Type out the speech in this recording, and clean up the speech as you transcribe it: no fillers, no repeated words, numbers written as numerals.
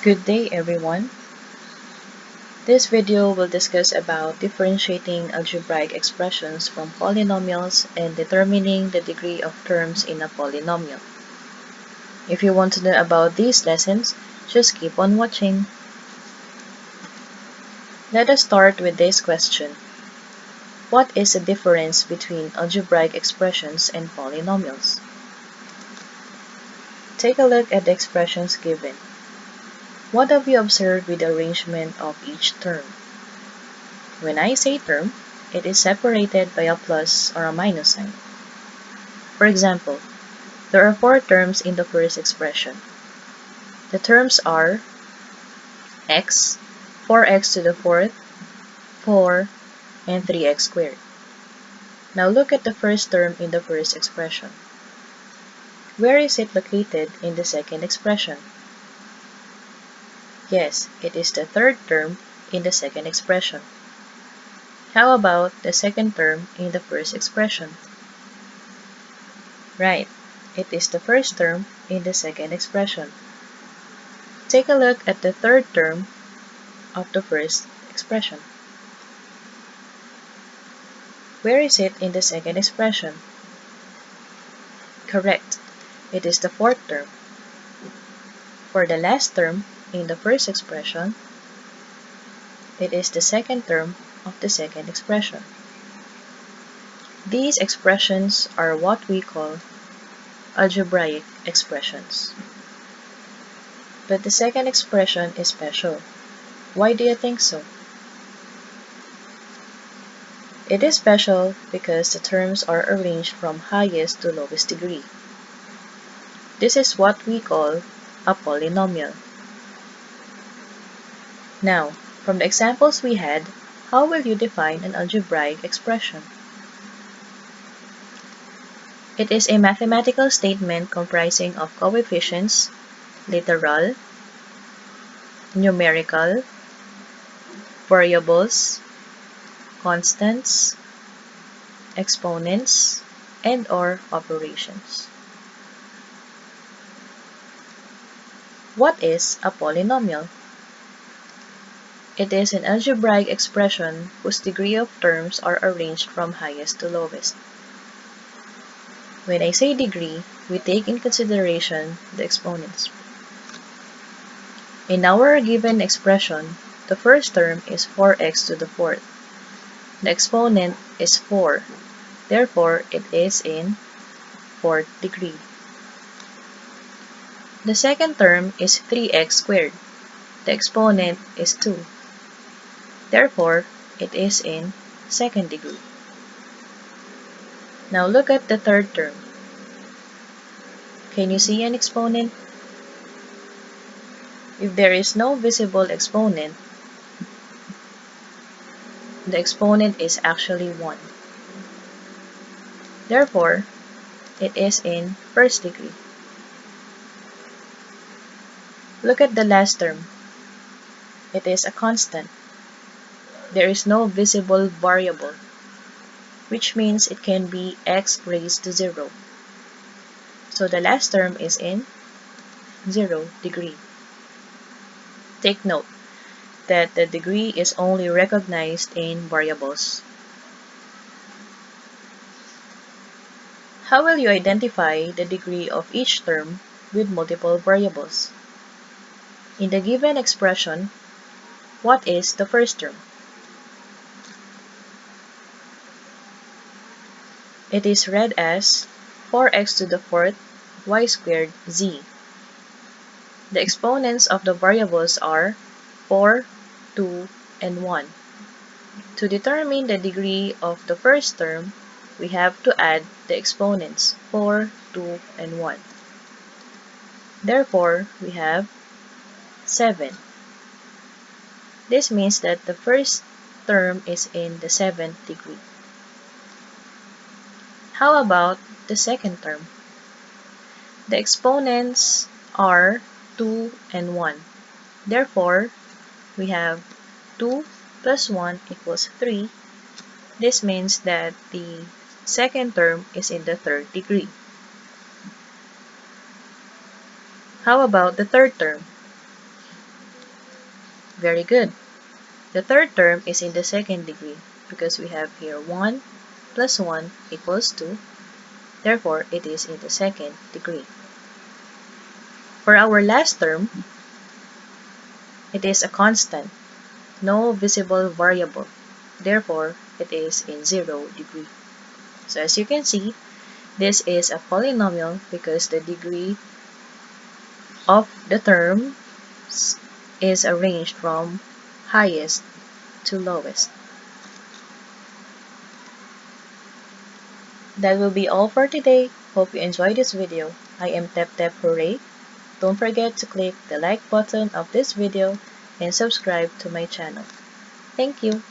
Good day everyone. This video will discuss about differentiating algebraic expressions from polynomials and determining the degree of terms in a polynomial. If you want to know about these lessons, just keep on watching. Let us start with this question. What is the difference between algebraic expressions and polynomials? Take a look at the expressions given. What have you observed with the arrangement of each term? When I say term, it is separated by a plus or a minus sign. For example, there are 4 terms in the first expression. The terms are x, 4x to the fourth, 4, and 3x squared. Now look at the first term in the first expression. Where is it located in the second expression? Yes, it is the third term in the second expression. How about the second term in the first expression? Right, it is the first term in the second expression. Take a look at the third term of the first expression. Where is it in the second expression? Correct, it is the fourth term. For the last term in the first expression, it is the second term of the second expression. These expressions are what we call algebraic expressions. But the second expression is special. Why do you think so? It is special because the terms are arranged from highest to lowest degree. This is what we call a polynomial. Now, from the examples we had, how will you define an algebraic expression? It is a mathematical statement comprising of coefficients, literal, numerical, variables, constants, exponents, and/or operations. What is a polynomial? It is an algebraic expression whose degree of terms are arranged from highest to lowest. When I say degree, we take in consideration the exponents. In our given expression, the first term is 4x to the fourth. The exponent is 4, therefore it is in fourth degree. The second term is 3x squared. The exponent is 2, therefore it is in second degree. Now look at the third term. Can you see an exponent? If there is no visible exponent, the exponent is actually 1. Therefore, it is in first degree. Look at the last term. It is a constant. There is no visible variable, which means it can be x raised to 0. So the last term is in 0 degree. Take note that the degree is only recognized in variables. How will you identify the degree of each term with multiple variables? In the given expression, what is the first term? It is read as 4x to the fourth y squared z. The exponents of the variables are 4, 2, and 1. To determine the degree of the first term, we have to add the exponents 4, 2, and 1. Therefore, we have 7. This means that the first term is in the 7th degree. How about the second term? The exponents are 2 and 1. Therefore, we have 2 plus 1 equals 3. This means that the second term is in the third degree. How about the third term? Very good. The third term is in the second degree because we have here 1 plus 1 equals 2. Therefore, it is in the second degree. For our last term, it is a constant, no visible variable. Therefore, it is in 0 degree. So as you can see, this is a polynomial because the degree of the terms is arranged from highest to lowest. That will be all for today. Hope you enjoyed this video. I am Tep Tep Hooray. Don't forget to click the like button of this video and subscribe to my channel. Thank you.